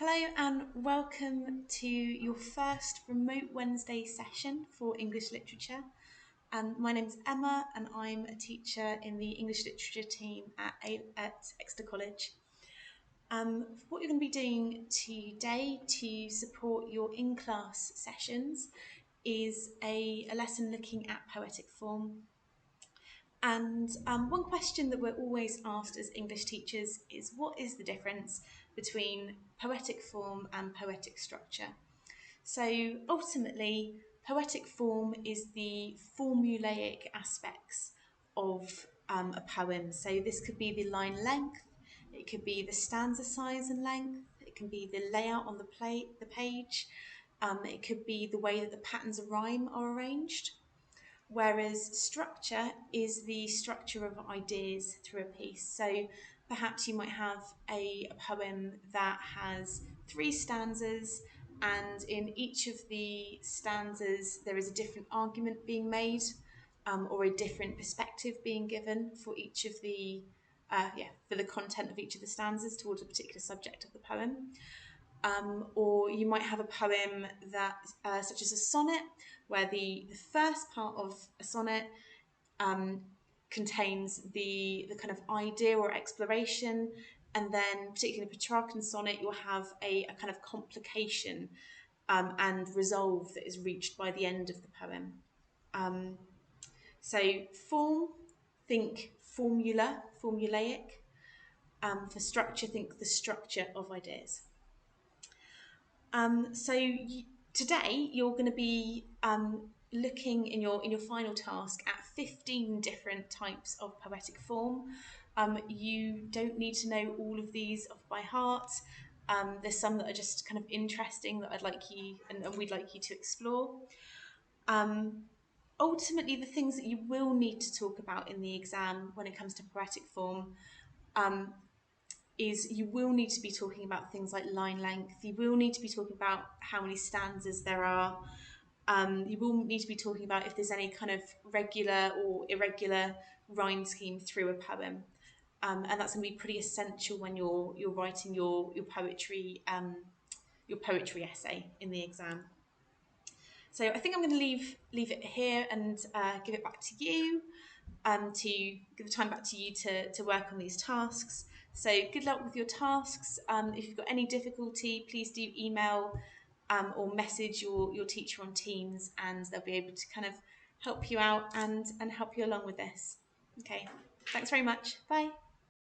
Hello and welcome to your first remote Wednesday session for English Literature. My name's Emma and I'm a teacher in the English Literature team at Exeter College. What you're going to be doing today to support your in-class sessions is a lesson looking at poetic form. And one question that we're always asked as English teachers is, what is the difference between poetic form and poetic structure? So ultimately, poetic form is the formulaic aspects of a poem. So this could be the line length, it could be the stanza size and length, it can be the layout on the page, it could be the way that the patterns of rhyme are arranged. Whereas structure is the structure of ideas through a piece. So perhaps you might have a poem that has 3 stanzas, and in each of the stanzas there is a different argument being made, or a different perspective being given for each of the for the content of each of the stanzas towards a particular subject of the poem. Or you might have a poem that, such as a sonnet, where the first part of a sonnet contains the kind of idea or exploration, and then particularly in a Petrarchan sonnet you'll have a kind of complication and resolve that is reached by the end of the poem. So form, think formula, formulaic. For structure, think the structure of ideas. Today you're going to be looking in your final task at 15 different types of poetic form. You don't need to know all of these off by heart. There's some that are just kind of interesting that I'd like you and we'd like you to explore. Ultimately, the things that you will need to talk about in the exam when it comes to poetic form is you will need to be talking about things like line length, you will need to be talking about how many stanzas there are, you will need to be talking about if there's any kind of regular or irregular rhyme scheme through a poem. And that's going to be pretty essential when you're writing your poetry essay in the exam. So I think I'm going to leave it here and give it back to you, to give the time back to you to work on these tasks. So good luck with your tasks. If you've got any difficulty, please do email or message your teacher on Teams, and they'll be able to kind of help you out and help you along with this. Okay, thanks very much. Bye.